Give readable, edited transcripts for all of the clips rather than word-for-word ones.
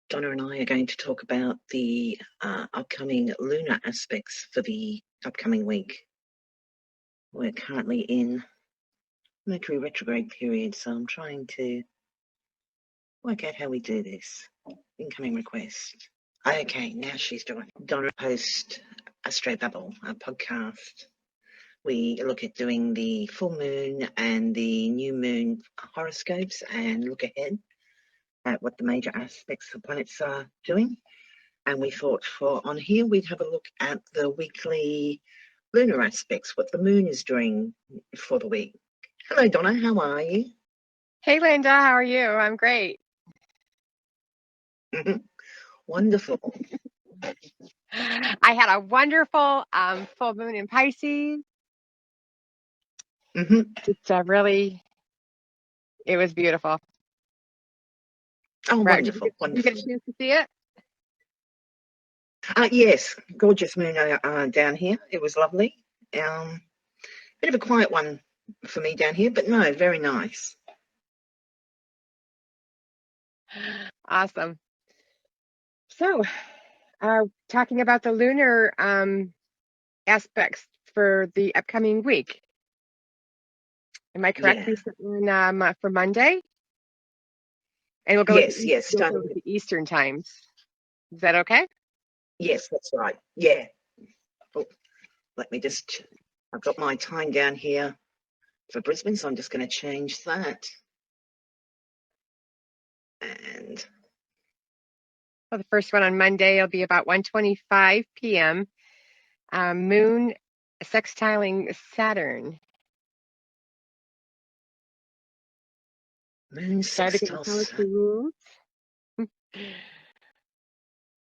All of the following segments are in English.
Donna and I are going to talk about the upcoming lunar aspects for the upcoming week. We're currently in Mercury retrograde period, so I'm trying to work out how we do this. Incoming request. Okay, now she's doing Donna post Astro Bubble, a podcast. We look at doing the full moon and the new moon horoscopes and look ahead at what the major aspects of planets are doing. And we thought for on here we'd have a look at the weekly lunar aspects, what the moon is doing for the week. Hello, Donna. How are you? Hey, Linda. How are you? I'm great. Wonderful. I had a wonderful full moon in Pisces. It was beautiful. Oh, right. wonderful. Did you get a chance to see it? Yes, gorgeous moon down here. It was lovely. Bit of a quiet one for me down here, but no, very nice. Awesome. So, talking about the lunar aspects for the upcoming week. Am I correct? Yeah. For Monday? And we'll go yes, with the Eastern times. Is that okay? Yes, that's right. Yeah. Oh, let me just, I've got my time down here for Brisbane, so I'm just going to change that. And well, the first one on Monday will be about 1:25 p.m. Moon sextiling Saturn. Moon sextile Saturn.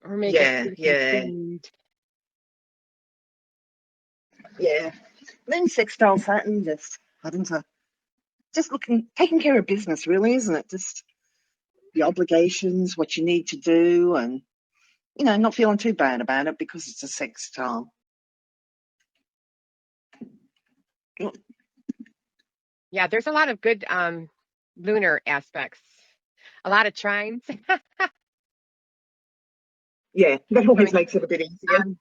Or make it Yeah. Moon sextile Saturn, just taking care of business, really, isn't it? Just the obligations, what you need to do, and not feeling too bad about it because it's a sextile. Yeah, there's a lot of good lunar aspects. A lot of trines. Yeah, that always makes it a bit easier.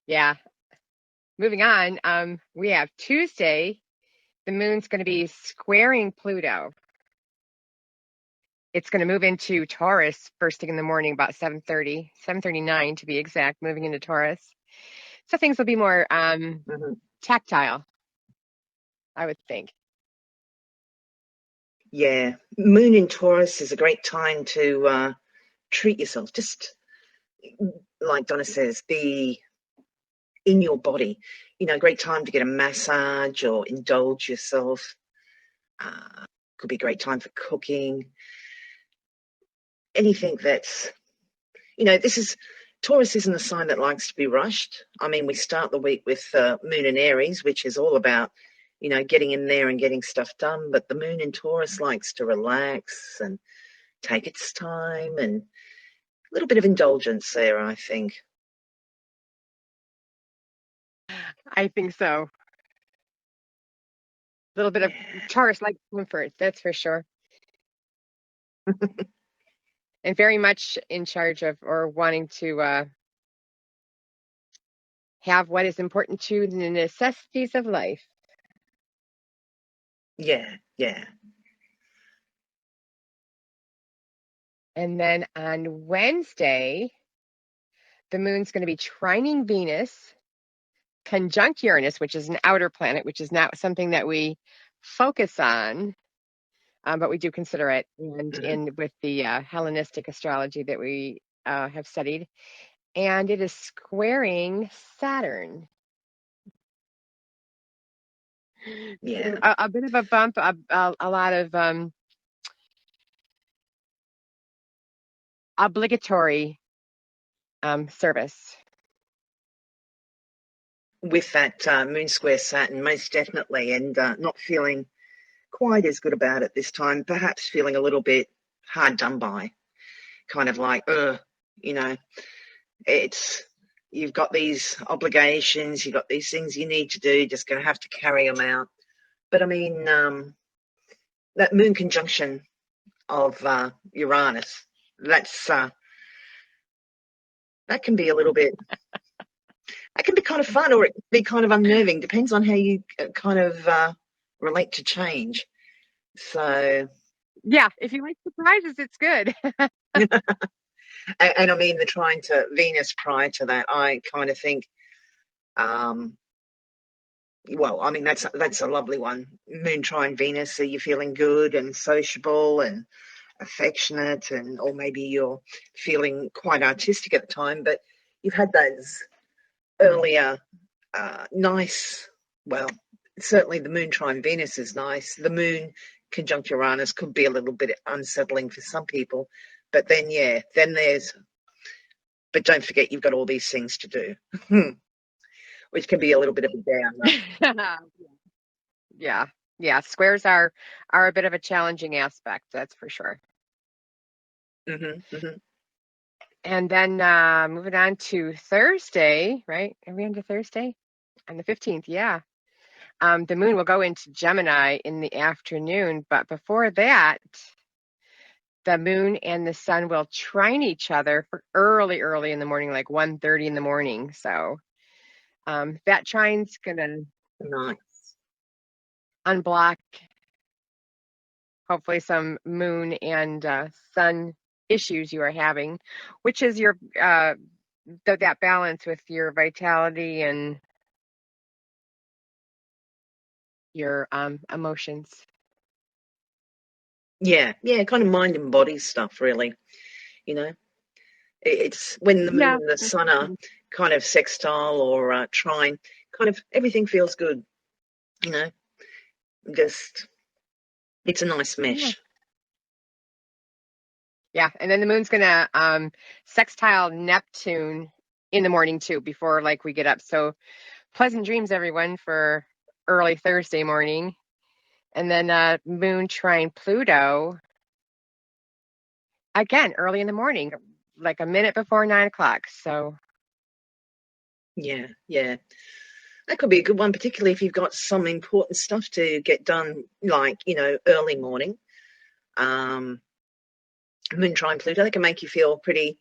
Yeah. Moving on, we have Tuesday. The moon's going to be squaring Pluto. It's going to move into Taurus first thing in the morning, about 7:30, 7:39 to be exact, moving into Taurus. So things will be more tactile, I would think. Yeah, moon in Taurus is a great time to treat yourself. Just like Donna says, be in your body. Great time to get a massage or indulge yourself. Could be a great time for cooking. Anything that's, Taurus isn't a sign that likes to be rushed. I mean, we start the week with Moon in Aries, which is all about, getting in there and getting stuff done. But the Moon in Taurus likes to relax and take its time, and a little bit of indulgence there, I think. I think so. A little bit of Taurus-like comfort, that's for sure. And very much in charge of or wanting to have what is important to the necessities of life. Yeah. And then on Wednesday, the moon's going to be trining Venus, conjunct Uranus, which is an outer planet, which is not something that we focus on, but we do consider it, and with the Hellenistic astrology that we have studied. And it is squaring Saturn. Yeah. So a bit of a bump, a lot of obligatory service. With that moon square Saturn, most definitely, and not feeling quite as good about it this time, perhaps feeling a little bit hard done by, kind of like, you've got these obligations, you've got these things you need to do, just going to have to carry them out. But I mean, that moon conjunction of Uranus. That's that can be a little bit. That can be kind of fun, or it can be kind of unnerving. Depends on how you kind of relate to change. So, Yeah, if you like surprises, it's good. and I mean the trine to Venus prior to that, I kind of think, um, well, I mean that's a lovely one. Moon trine Venus, so you're feeling good and sociable and affectionate, and or maybe you're feeling quite artistic at the time, but you've had those earlier nice, well, certainly the moon trine Venus is nice. The moon conjunct Uranus could be a little bit unsettling for some people, but then yeah, then there's, but don't forget you've got all these things to do, which can be a little bit of a downer. Yeah, yeah. Squares are a bit of a challenging aspect, that's for sure. Hmm. And then moving on to Thursday, right? Are we on to Thursday? On the 15th, yeah. The moon will go into Gemini in the afternoon, but before that, the moon and the sun will trine each other for early in the morning, like 1:30 in the morning. So that trine's gonna Nice. unblock hopefully some moon and sun issues you are having, which is your that balance with your vitality and your emotions. Yeah, yeah, kind of mind and body stuff, really. You know, it's when the moon Yeah. and the sun are kind of sextile or trine, kind of everything feels good. You know, just it's a nice Yeah. mesh. Yeah. And then the moon's gonna sextile Neptune in the morning too, before like we get up. So pleasant dreams, everyone, for early Thursday morning. And then moon trine Pluto again early in the morning, like a minute before 9 o'clock. So Yeah, yeah. That could be a good one, particularly if you've got some important stuff to get done, like, early morning. Um, Moon trine Pluto, they can make you feel pretty,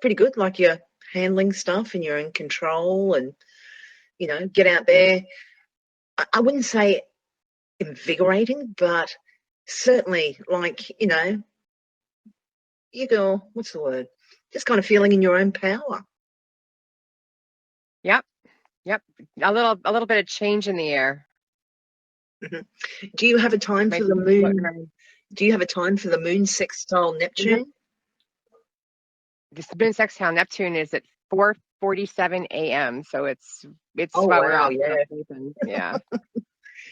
pretty good, like you're handling stuff and you're in control and, get out there. I wouldn't say invigorating, but certainly like, you go, what's the word? Just kind of feeling in your own power. yep, yep. A little bit of change in the air. Hmm. Do you have a time for Might the be floating moon? around. Do you have a time for the moon sextile Yep. Neptune? This moon sextile Neptune is at 4:47 a.m. So it's Oh, while we're wow. all Yeah. sleeping. Yeah.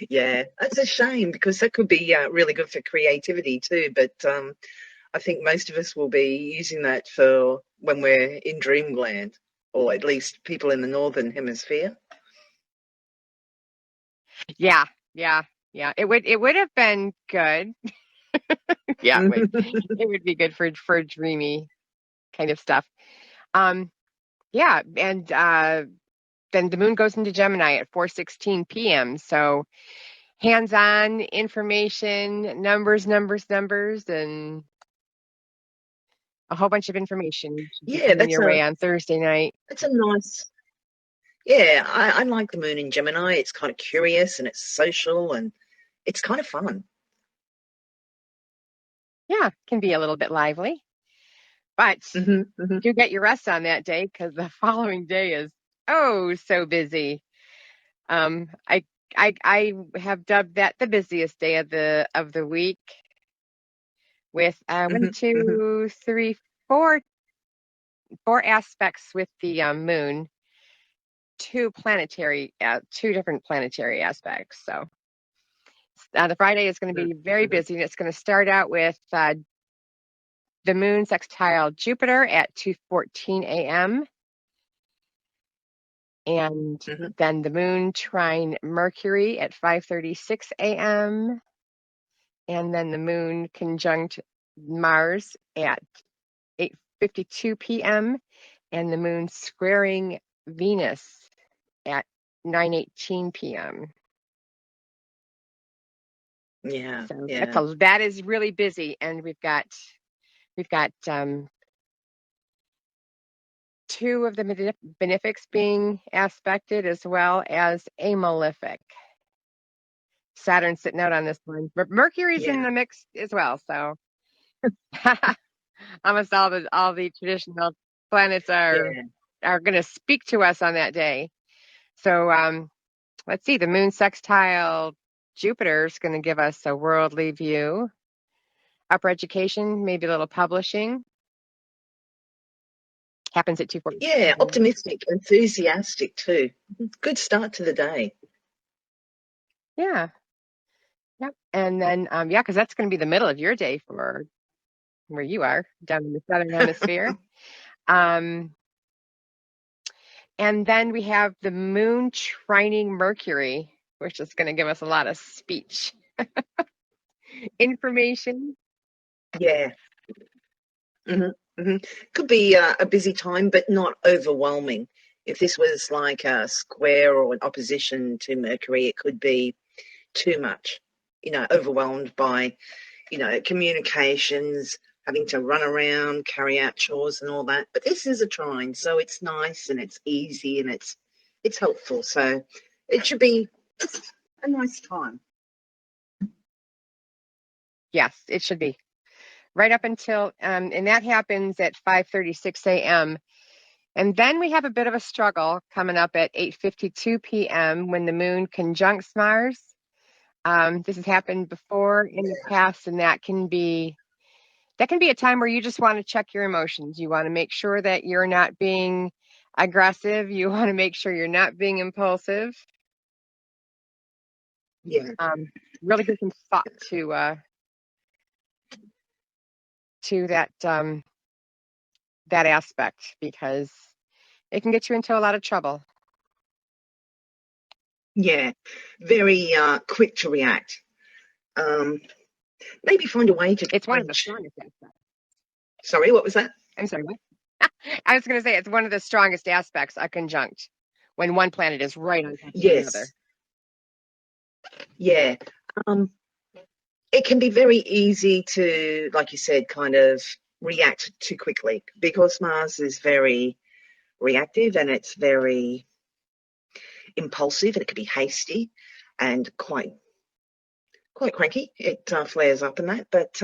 Yeah. That's a shame because that could be really good for creativity too. But I think most of us will be using that for when we're in dreamland, or at least people in the northern hemisphere. Yeah. Yeah. Yeah. It would have been good. Yeah, it would. It would be good for dreamy kind of stuff. Um, yeah, and then the moon goes into Gemini at 4:16 p.m. So hands-on information, numbers, and a whole bunch of information should be Yeah, coming your way on Thursday night. that's a nice. Yeah, I like the moon in Gemini. It's kind of curious and it's social and it's kind of fun. Yeah, can be a little bit lively, but Hmm. Hmm. do get your rest on that day because the following day is oh so busy. Um, I I have dubbed that the busiest day of the week with one, Hmm. Hmm. two, three, four aspects with the moon, two different planetary aspects. So the Friday is going to be very Hmm. busy, and it's going to start out with the moon sextile Jupiter at 2:14 a.m. and Hmm. then the moon trine Mercury at 5:36 a.m. and then the moon conjunct Mars at 8:52 p.m. and the moon squaring Venus at 9:18 p.m. Yeah, So yeah, that is really busy, and we've got two of the benefics being aspected as well as a malefic. Saturn sitting out on this one, but Mercury's in yeah, the mix as well. So almost all the traditional planets yeah. are going to speak to us on that day. So let's see, the moon sextile Jupiter is going to give us a worldly view, upper education, maybe a little publishing. Happens at 2:40. Yeah, optimistic, enthusiastic too. Good start to the day. Yeah. Yep. And then yeah, because that's going to be the middle of your day for where you are down in the southern hemisphere. Um, and then we have the moon trining Mercury, which is going to give us a lot of speech information. Yeah. hmm hmm Could be a busy time, but not overwhelming. If this was like a square or an opposition to Mercury, it could be too much, overwhelmed by, communications, having to run around, carry out chores and all that. But this is a trine, so it's nice and it's easy and it's helpful. So it should be a nice time. Yes, it should be right up until and that happens at 5:36 a.m. And then we have a bit of a struggle coming up at 8:52 p.m. when the moon conjuncts Mars. This has happened before in the past, and that can be a time where you just want to check your emotions. You want to make sure that you're not being aggressive. You want to make sure you're not being impulsive. Yeah, Really give some thought to that aspect because it can get you into a lot of trouble. yeah, very quick to react. Maybe find a way to It's one of the change. strongest aspects. Sorry, what was that? I'm sorry, what? I was going to say it's one of the strongest aspects, a conjunct, when one planet is right on top of another. Yes, yeah. Um, it can be very easy to, like you said, kind of react too quickly because Mars is very reactive and it's very impulsive and it can be hasty and quite cranky. It flares up in that, but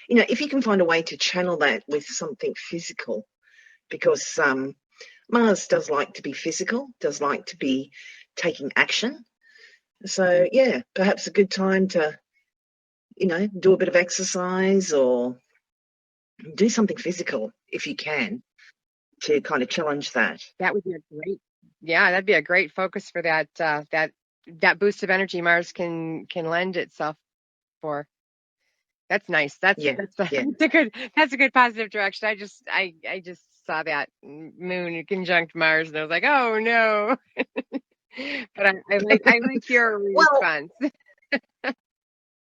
if you can find a way to channel that with something physical, because Mars does like to be physical, does like to be taking action. So yeah, perhaps a good time to do a bit of exercise or do something physical if you can to kind of challenge that. That would be that'd be a great focus for that boost of energy Mars can lend itself for. That's nice. Yeah, yeah. That's a good positive direction. I just saw that moon conjunct Mars and I was like, oh no. But I like your Well, response.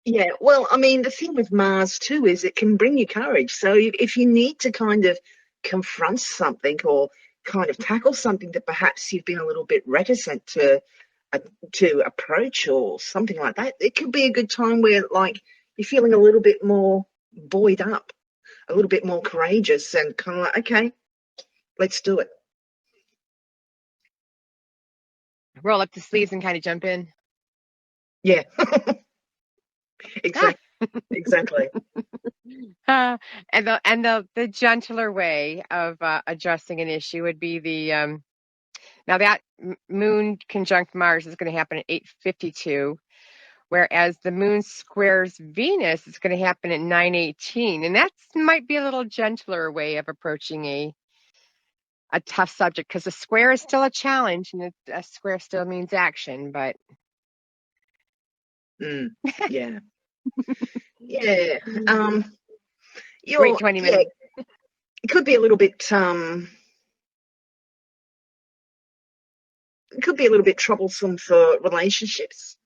yeah. Well, I mean, the thing with Mars too is it can bring you courage. So if you need to kind of confront something or kind of tackle something that perhaps you've been a little bit reticent uh, to approach or something like that, it could be a good time where like you're feeling a little bit more buoyed up, a little bit more courageous, and kind of like, okay, let's do it. Roll up the sleeves and kind of jump in. Yeah, Ah. exactly, exactly. And the gentler way of addressing an issue would be the now that moon conjunct Mars is going to happen at 8:52, whereas the moon squares Venus is going to happen at 9:18, and that might be a little gentler way of approaching a tough subject because a square is still a challenge, and a square still means action. But Yeah, yeah. great 20 Yeah. minutes. It could be a little bit troublesome for relationships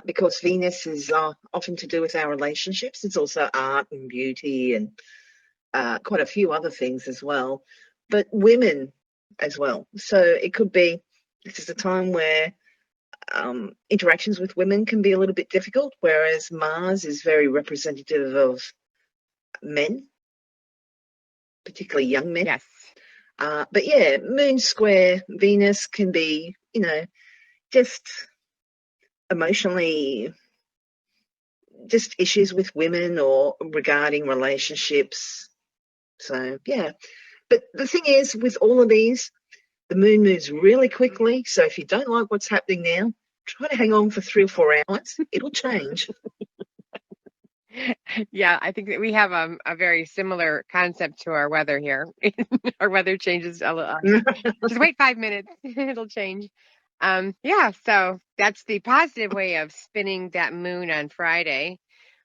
because Venus is often to do with our relationships. It's also art and beauty and quite a few other things as well, but women as well. So it could be this is a time where interactions with women can be a little bit difficult, whereas Mars is very representative of men, particularly young men. Yes. But yeah, moon square Venus can be, just emotionally, just issues with women or regarding relationships. So yeah, but the thing is, with all of these, the moon moves really quickly. So if you don't like what's happening now, try to hang on for 3 or 4 hours. It'll change. Yeah, I think that we have a very similar concept to our weather here. Our weather changes a lot. Just wait 5 minutes, it'll change. Yeah, so that's the positive way of spinning that moon on Friday,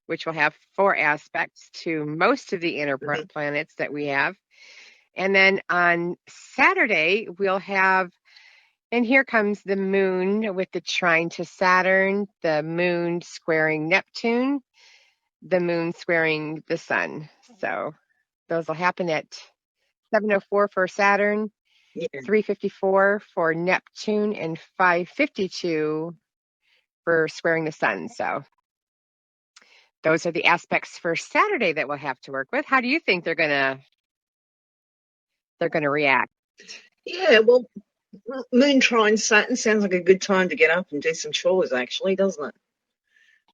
which will have 4 aspects to most of the inner planets that we have. And then on Saturday, we'll have, and here comes the moon with the trine to Saturn, the moon squaring Neptune, the moon squaring the sun. So those will happen at 7:04 for Saturn, Yeah. 3:54 for Neptune, and 5:52 for squaring the sun. So those are the aspects for Saturday that we'll have to work with. How do you think they're gonna react? Yeah, well, moon trine Saturn sounds like a good time to get up and do some chores, actually, doesn't it?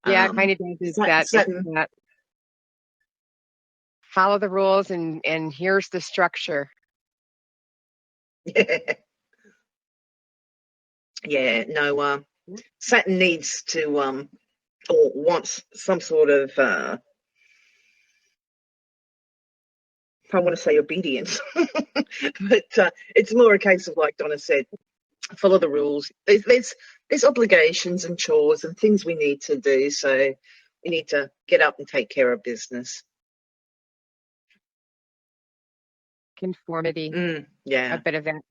Yeah, it kind of does that. It's Saturn, that follow the rules and here's the structure. yeah, yeah, no, Saturn needs to, or wants some sort of, I want to say obedience, but it's more a case of, like Donna said, follow the rules. There's obligations and chores and things we need to do, so we need to get up and take care of business. Conformity, Yeah. a bit of that.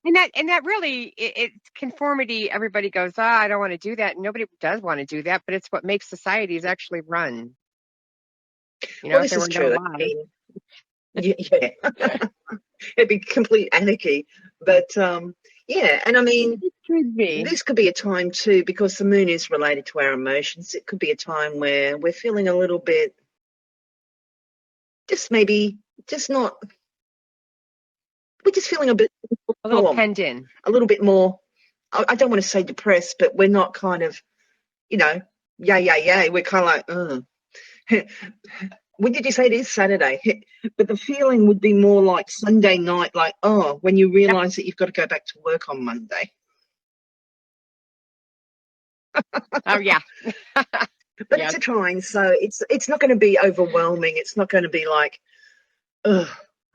And that really, it's conformity. Everybody goes, I don't want to do that. Nobody does want to do that, but it's what makes societies actually run. Well, If this there is were no true. laws. Yeah, it'd be complete anarchy. But yeah, and I mean, It could be. this could be a time too, because the moon is related to our emotions. It could be a time where we're feeling a little bit, just maybe, just not, we're just feeling a bit A little calm, penned in. a little bit more. I don't want to say depressed, but we're not kind of, yay. We're kind of like, when did you say it is Saturday? But the feeling would be more like Sunday night, like, when you Yep. realise that you've got to go back to work on Monday. Oh, yeah. But Yeah. it's a trine, so it's not going to be overwhelming. It's not going to be like, ugh,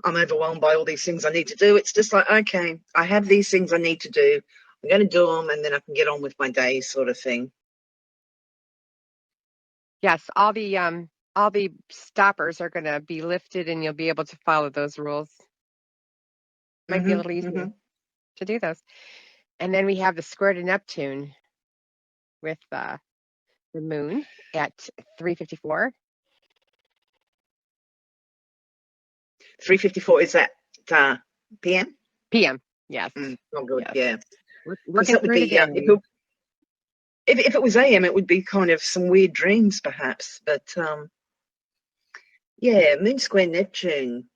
I'm overwhelmed by all these things I need to do. It's just like, okay, I have these things I need to do. I'm going to do them, and then I can get on with my day, sort of thing. Yes. All the stoppers are going to be lifted and you'll be able to follow those rules. Might be a little easier to do those. And then we have the square to Neptune with the moon at 3:54. 3:54, is that PM? PM. Yes. Oh, good, Yes. yeah. Because Working that would through the be, day. if it was AM, it would be kind of some weird dreams, perhaps. But yeah, moon square Neptune.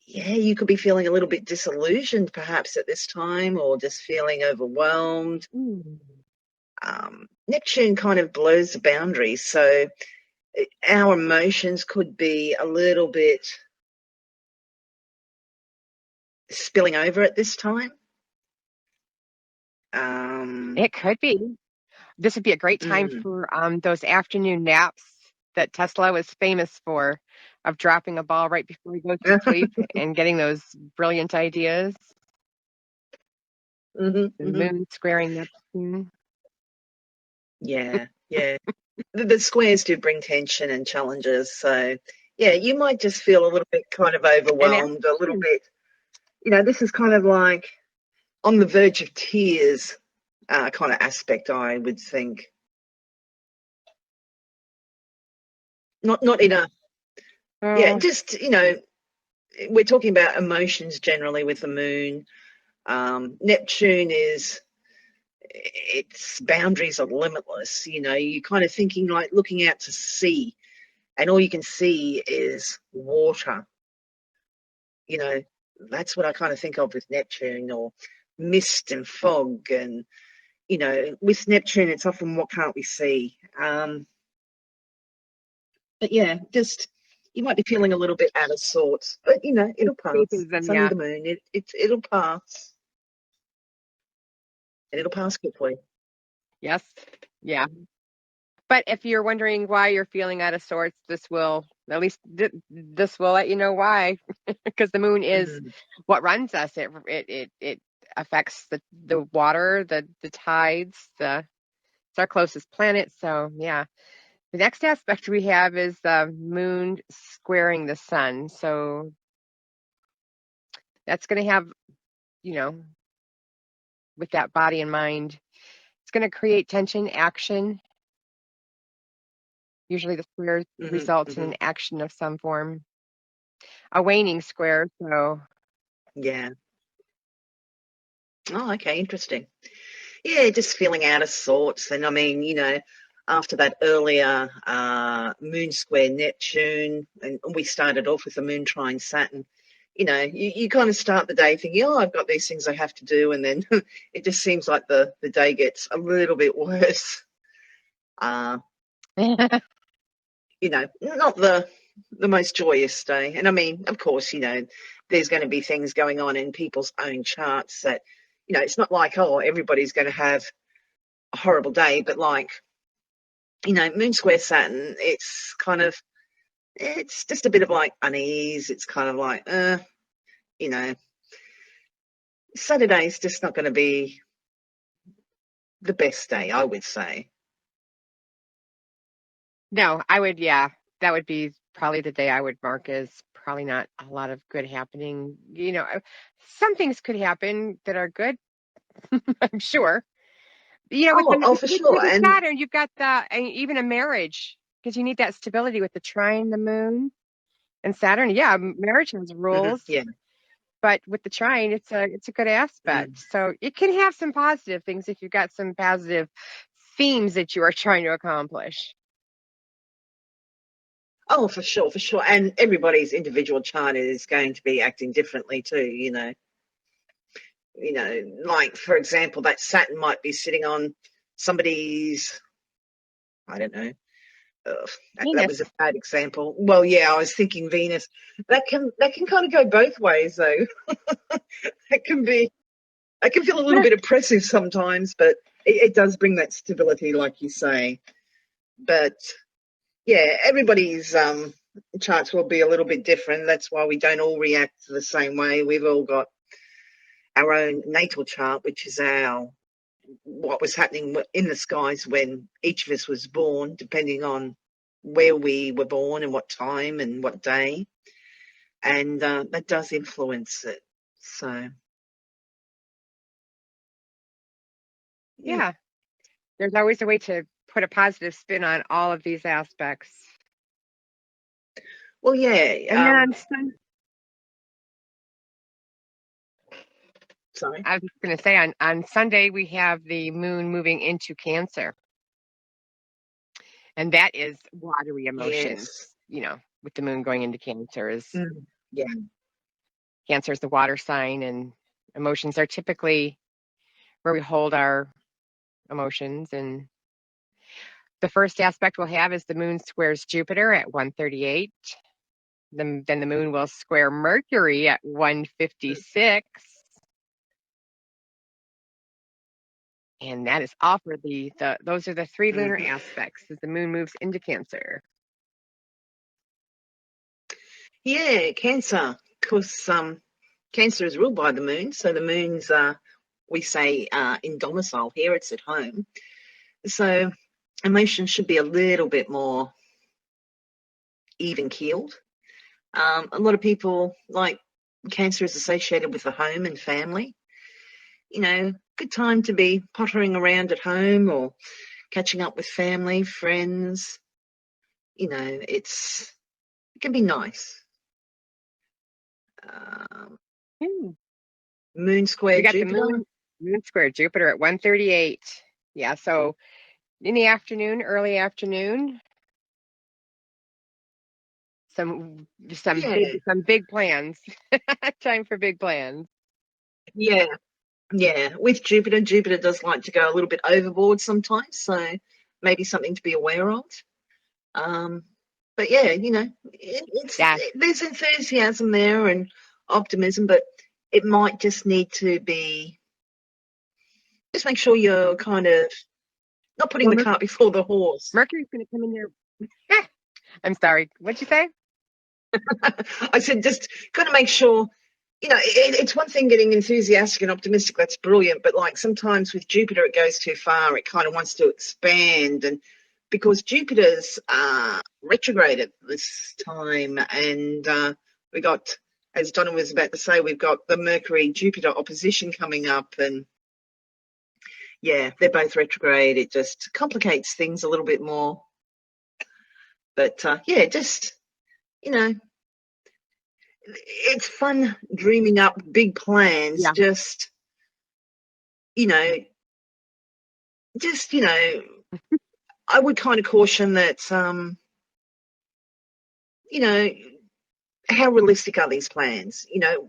Yeah, you could be feeling a little bit disillusioned, perhaps at this time, or just feeling overwhelmed. Neptune kind of blurs the boundaries, so our emotions could be a little bit spilling over at this time. It could be. This would be a great time for those afternoon naps that Tesla was famous for, of dropping a ball right before he goes to sleep and getting those brilliant ideas. The moon squaring Neptune. Yeah. The squares do bring tension and challenges, so yeah, you might just feel a little bit kind of overwhelmed, a little bit, this is kind of like on the verge of tears kind of aspect, I would think. Not in a, yeah, just, we're talking about emotions generally with the moon. Neptune is its boundaries are limitless. You know, you're kind of thinking like looking out to sea, and all you can see is water. You know, that's what I kind of think of with Neptune, or mist and fog. And, you know, with Neptune, it's often what can't we see? But yeah, just you might be feeling a little bit out of sorts, but you know, it'll pass. Escapism, It's only yeah. the moon. It'll pass, and it'll pass quickly. Yes. Yeah. But if you're wondering why you're feeling out of sorts, this will, at least this will let you know why, because the moon is Mm, what runs us. It affects the water, the tides, it's our closest planet. So yeah. The next aspect we have is the moon squaring the sun. So that's going to have, you know, with that body and mind, it's going to create tension, action. Usually the square mm-hmm, results in mm-hmm. an action of some form, a waning square. So Yeah. Oh, okay, interesting. Yeah, just feeling out of sorts. And I mean, you know, after that earlier moon square Neptune, and we started off with the moon trine Saturn, you know, you kind of start the day thinking, oh, I've got these things I have to do. And then it just seems like the day gets a little bit worse. Uh, you know, not the most joyous day. And I mean, of course, you know, there's going to be things going on in people's own charts that, you know, it's not like, oh, everybody's going to have a horrible day, but like, you know, Moon Square Saturn, it's kind of, it's just a bit of like unease. It's kind of like, you know, Saturday's just not going to be the best day, I would say. no, I would, yeah, that would be probably the day I would mark as probably not a lot of good happening. You know, some things could happen that are good, I'm sure. You know, Oh, oh, for with sure. the And Saturn, you've got and even a marriage, because you need that stability with the trine, the moon, and Saturn. Yeah, marriage has rules, yeah, but with the trine, it's a good aspect. mm. So it can have some positive things if you've got some positive themes that you are trying to accomplish. Oh, for sure, for sure. And everybody's individual chart is going to be acting differently too, you know. You know, like for example, that Saturn might be sitting on somebody's, I don't know. That was Venus. a bad example. Well, yeah, I was thinking Venus. That can kind of go both ways, though. It can be, it can feel a little bit oppressive sometimes, but it does bring that stability, like you say. But yeah, everybody's charts will be a little bit different. That's why we don't all react the same way. We've all got our own natal chart, which is our what was happening in the skies when each of us was born, depending on where we were born and what time and what day. And that does influence it. So, yeah. Yeah, there's always a way to put a positive spin on all of these aspects. Well, yeah. And then Sorry. I was going to say on Sunday, we have the moon moving into Cancer. And that is watery emotions, Yes. you know, with the moon going into Cancer is Yeah. Cancer is the water sign, and emotions are typically where we hold our emotions. And the first aspect we'll have is the moon squares Jupiter at 138. Then the moon will square Mercury at 156. And that is all for those are the three lunar Mm-hmm. aspects as the moon moves into Cancer. Yeah, Cancer. Because Cancer is ruled by the moon. So the moon's, we say, in domicile here, it's at home. So emotions should be a little bit more even keeled. A lot of people like Cancer is associated with the home and family. You know, good time to be pottering around at home or catching up with family, friends. You know, it can be nice. Um, Hmm. Moon We square got the Jupiter. moon. Moon square Jupiter at 1:38. Yeah, so in the afternoon, early afternoon, some Yeah, some big plans. Time for big plans. yeah, yeah. With Jupiter, Jupiter does like to go a little bit overboard sometimes, so maybe something to be aware of. Um, but yeah, Yeah, there's enthusiasm there and optimism, but it might just need to be just make sure you're kind of not putting well, the cart before the horse. Mercury's going to come in there. I'm sorry. What'd you say? I said just got to make sure. It's one thing getting enthusiastic and optimistic. That's brilliant, but like sometimes with Jupiter, it goes too far. It kind of wants to expand, and because Jupiter's retrograde at this time, and we got, as Donna was about to say, we've got the Mercury Jupiter opposition coming up, and yeah, they're both retrograde. It just complicates things a little bit more. But yeah, just you know, it's fun dreaming up big plans. Yeah, You know, just I would kind of caution that you know, how realistic are these plans?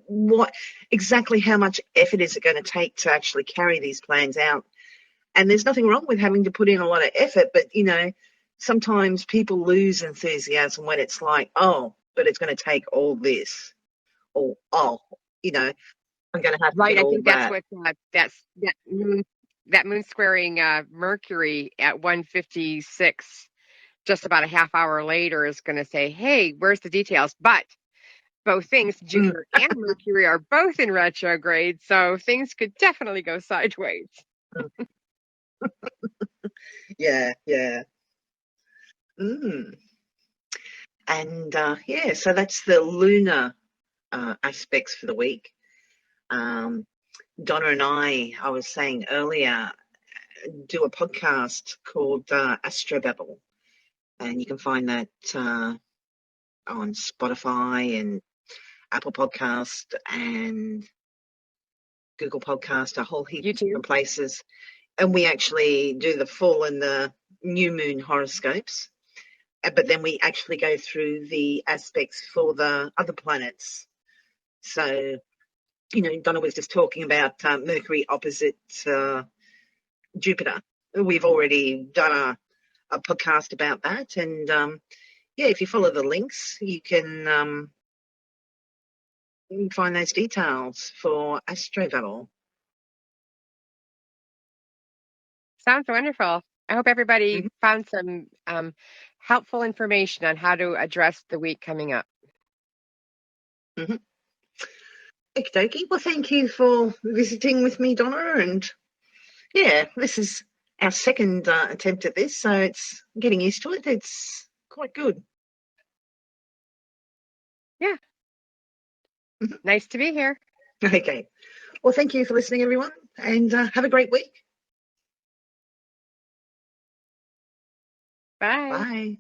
What exactly how much effort is it going to take to actually carry these plans out? And there's nothing wrong with having to put in a lot of effort, but sometimes people lose enthusiasm when it's like, oh, but it's going to take all this, or oh, you know, I'm going to have to right. get I all think that's that. what that moon squaring Mercury at 1:56, just about a half hour later, is going to say, "Hey, where's the details?" But both things, Mm, Jupiter and Mercury, are both in retrograde, so things could definitely go sideways. yeah, yeah. Mm. And yeah, so that's the lunar aspects for the week. Um, Donna and I was saying earlier, do a podcast called Astrobabble, and you can find that on Spotify and Apple Podcast and Google Podcast, a whole heap of YouTube. different places. And we actually do the full and the new moon horoscopes, but then we actually go through the aspects for the other planets. So, Donna was just talking about Mercury opposite Jupiter. We've already done a podcast about that. And yeah, if you follow the links, you can find those details for Astroval. Sounds wonderful. I hope everybody Mm-hmm, found some helpful information on how to address the week coming up. mm-hmm. Okie dokie. Well, thank you for visiting with me, Donna. And yeah, this is our second attempt at this, so it's getting used to it. It's quite good. Yeah, Mm-hmm. nice to be here. Okay. Well, thank you for listening, everyone, and have a great week. Bye. Bye.